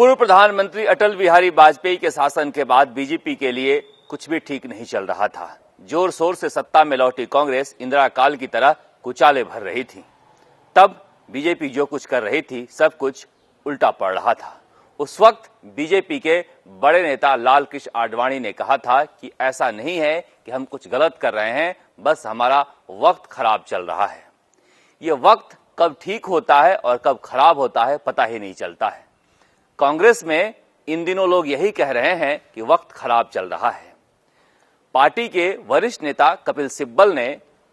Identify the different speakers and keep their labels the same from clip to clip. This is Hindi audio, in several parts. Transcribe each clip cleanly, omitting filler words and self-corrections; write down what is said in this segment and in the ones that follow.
Speaker 1: पूर्व प्रधानमंत्री अटल बिहारी वाजपेयी के शासन के बाद बीजेपी के लिए कुछ भी ठीक नहीं चल रहा था। जोर शोर से सत्ता में लौटी कांग्रेस इंदिरा काल की तरह कुचाले भर रही थी। तब बीजेपी जो कुछ कर रही थी सब कुछ उल्टा पड़ रहा था। उस वक्त बीजेपी के बड़े नेता लाल कृष्ण आडवाणी ने कहा था कि ऐसा नहीं है कि हम कुछ गलत कर रहे हैं, बस हमारा वक्त खराब चल रहा है। ये वक्त कब ठीक होता है और कब खराब होता है पता ही नहीं चलता है। कांग्रेस में इन दिनों लोग यही कह रहे हैं कि वक्त खराब चल रहा है। पार्टी के वरिष्ठ नेता कपिल सिब्बल ने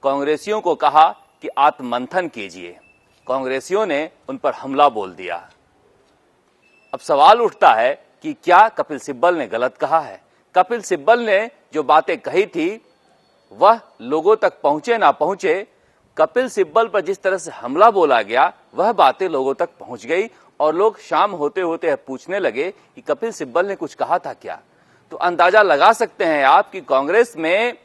Speaker 1: कांग्रेसियों को कहा कि आत्ममंथन कीजिए। कांग्रेसियों ने उन पर हमला बोल दिया। अब सवाल उठता है कि क्या कपिल सिब्बल ने गलत कहा है? कपिल सिब्बल ने जो बातें कही थी वह लोगों तक पहुंचे ना पहुंचे, कपिल सिब्बल पर जिस तरह से हमला बोला गया वह बातें लोगों तक पहुंच गई और लोग शाम होते होते पूछने लगे कि कपिल सिब्बल ने कुछ कहा था क्या। तो अंदाजा लगा सकते हैं आप कि कांग्रेस में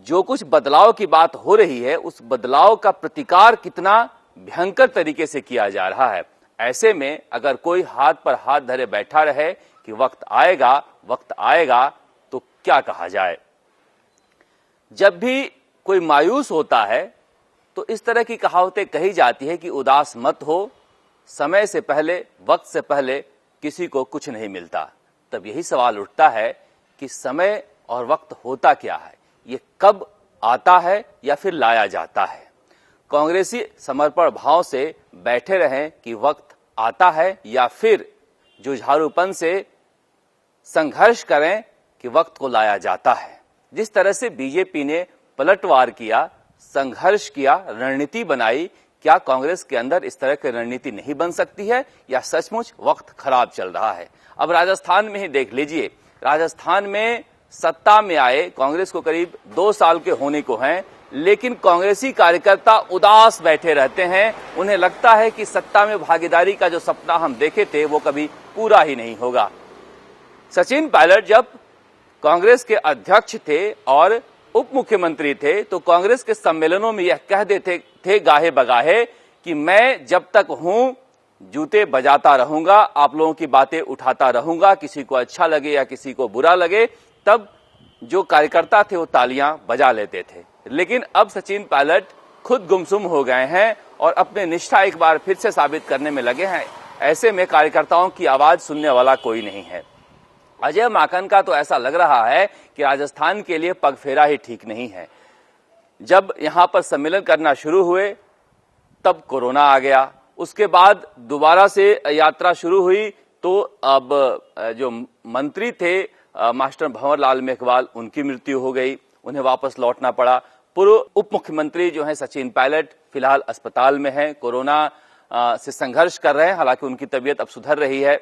Speaker 1: जो कुछ बदलाव की बात हो रही है उस बदलाव का प्रतिकार कितना भयंकर तरीके से किया जा रहा है। ऐसे में अगर कोई हाथ पर हाथ धरे बैठा रहे कि वक्त आएगा तो क्या कहा जाए। जब भी कोई मायूस होता है तो इस तरह की कहावतें कही जाती है कि उदास मत हो, समय से पहले, वक्त से पहले किसी को कुछ नहीं मिलता। तब यही सवाल उठता है कि समय और वक्त होता क्या है, ये कब आता है या फिर लाया जाता है। कांग्रेसी समर्पण भाव से बैठे रहें कि वक्त आता है या फिर जुझारूपन से संघर्ष करें कि वक्त को लाया जाता है। जिस तरह से बीजेपी ने पलटवार किया, संघर्ष किया, रणनीति बनाई, क्या कांग्रेस के अंदर इस तरह की रणनीति नहीं बन सकती है या सचमुच वक्त खराब चल रहा है? अब राजस्थान में ही देख लीजिए। राजस्थान में सत्ता में आए कांग्रेस को करीब 2 साल के होने को हैं, लेकिन कांग्रेसी कार्यकर्ता उदास बैठे रहते हैं। उन्हें लगता है कि सत्ता में भागीदारी का जो सपना हम देखे थे वो कभी पूरा ही नहीं होगा। सचिन पायलट जब कांग्रेस के अध्यक्ष थे और उप मुख्यमंत्री थे तो कांग्रेस के सम्मेलनों में यह कह देते थे गाहे बगाहे कि मैं जब तक हूं जूते बजाता रहूंगा, आप लोगों की बातें उठाता रहूंगा, किसी को अच्छा लगे या किसी को बुरा लगे। तब जो कार्यकर्ता थे वो तालियां बजा लेते थे। लेकिन अब सचिन पायलट खुद गुमसुम हो गए हैं और अपने निष्ठा एक बार फिर से साबित करने में लगे हैं। ऐसे में कार्यकर्ताओं की आवाज सुनने वाला कोई नहीं है। अजय माकन का तो ऐसा लग रहा है कि राजस्थान के लिए पगफेरा ही ठीक नहीं है। जब यहां पर सम्मेलन करना शुरू हुए तब कोरोना आ गया, उसके बाद दोबारा से यात्रा शुरू हुई तो अब जो मंत्री थे मास्टर भंवर लाल मेघवाल, उनकी मृत्यु हो गई, उन्हें वापस लौटना पड़ा। पूर्व उप मुख्यमंत्री जो है सचिन पायलट फिलहाल अस्पताल में हैं, कोरोना से संघर्ष कर रहे हैं, हालांकि उनकी तबीयत अब सुधर रही है।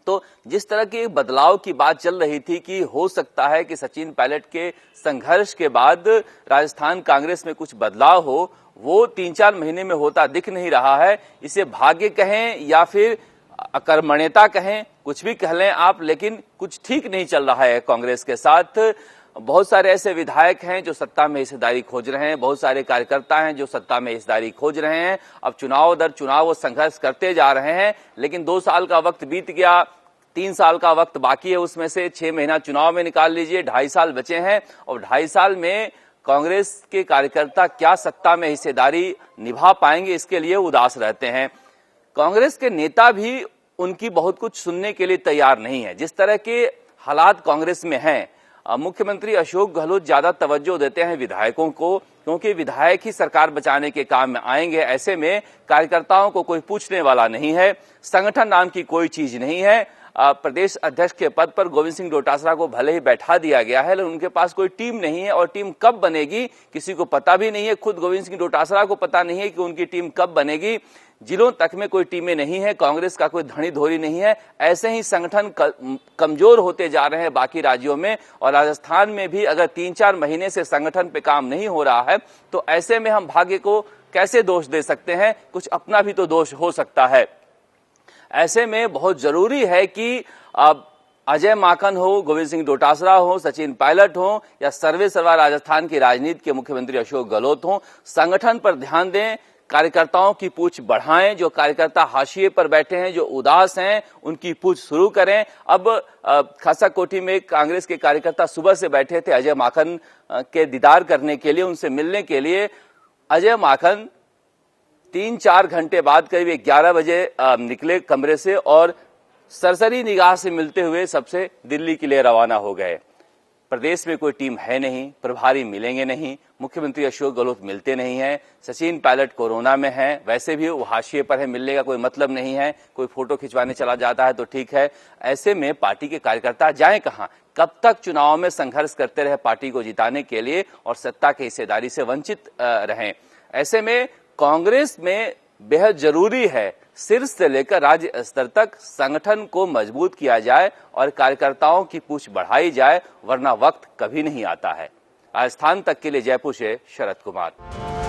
Speaker 1: तो जिस तरह की बदलाव की बात चल रही थी कि हो सकता है कि सचिन पायलट के संघर्ष के बाद राजस्थान कांग्रेस में कुछ बदलाव हो, वो 3-4 महीने में होता दिख नहीं रहा है। इसे भाग्य कहें या फिर अकर्मण्यता कहें, कुछ भी कह लें आप, लेकिन कुछ ठीक नहीं चल रहा है कांग्रेस के साथ। बहुत सारे ऐसे विधायक हैं जो सत्ता में हिस्सेदारी खोज रहे हैं, बहुत सारे कार्यकर्ता हैं जो सत्ता में हिस्सेदारी खोज रहे हैं। अब चुनाव दर चुनाव वो संघर्ष करते जा रहे हैं, लेकिन 2 साल का वक्त बीत गया, 3 साल का वक्त बाकी है, उसमें से 6 महीना चुनाव में निकाल लीजिए, 2.5 साल बचे हैं। और 2.5 साल में कांग्रेस के कार्यकर्ता क्या सत्ता में हिस्सेदारी निभा पाएंगे, इसके लिए उदास रहते हैं। कांग्रेस के नेता भी उनकी बहुत कुछ सुनने के लिए तैयार नहीं है। जिस तरह के हालात कांग्रेस में हैं, मुख्यमंत्री अशोक गहलोत ज्यादा तवज्जो देते हैं विधायकों को, क्योंकि विधायक ही सरकार बचाने के काम में आएंगे। ऐसे में कार्यकर्ताओं को कोई पूछने वाला नहीं है, संगठन नाम की कोई चीज नहीं है। प्रदेश अध्यक्ष के पद पर गोविंद सिंह डोटासरा को भले ही बैठा दिया गया है, लेकिन उनके पास कोई टीम नहीं है और टीम कब बनेगी किसी को पता भी नहीं है। खुद गोविंद सिंह डोटासरा को पता नहीं है कि उनकी टीम कब बनेगी। जिलों तक में कोई टीमें नहीं है, कांग्रेस का कोई धनी धोरी नहीं है। ऐसे ही संगठन कमजोर होते जा रहे हैं बाकी राज्यों में, और राजस्थान में भी अगर 3-4 महीने से संगठन पे काम नहीं हो रहा है तो ऐसे में हम भाग्य को कैसे दोष दे सकते हैं? कुछ अपना भी तो दोष हो सकता है। ऐसे में बहुत जरूरी है कि अब अजय माकन हो, गोविंद सिंह डोटासरा हो, सचिन पायलट हो या सर्वे सर्वा राजस्थान की राजनीति के मुख्यमंत्री अशोक गहलोत हो, संगठन पर ध्यान दें, कार्यकर्ताओं की पूछ बढ़ाएं, जो कार्यकर्ता हाशिए पर बैठे हैं, जो उदास हैं, उनकी पूछ शुरू करें। अब खासा कोठी में कांग्रेस के कार्यकर्ता सुबह से बैठे थे अजय माकन के दीदार करने के लिए, उनसे मिलने के लिए। अजय माकन 3-4 घंटे बाद करीब 11 बजे निकले कमरे से और सरसरी निगाह से मिलते हुए सबसे दिल्ली के लिए रवाना हो गए। प्रदेश में कोई टीम है नहीं, प्रभारी मिलेंगे नहीं, मुख्यमंत्री अशोक गहलोत मिलते नहीं हैं, सचिन पायलट कोरोना में हैं, वैसे भी वो हाशिए पर है, मिलने का कोई मतलब नहीं है, कोई फोटो खिंचवाने चला जाता है तो ठीक है। ऐसे में पार्टी के कार्यकर्ता जाएं कहां? कब तक चुनाव में संघर्ष करते रहे पार्टी को जिताने के लिए और सत्ता की हिस्सेदारी से वंचित रहें? ऐसे में कांग्रेस में बेहद जरूरी है शीर्ष से लेकर राज्य स्तर तक संगठन को मजबूत किया जाए और कार्यकर्ताओं की पूछ बढ़ाई जाए, वरना वक्त कभी नहीं आता है। राजस्थान तक के लिए जयपुर से शरद कुमार।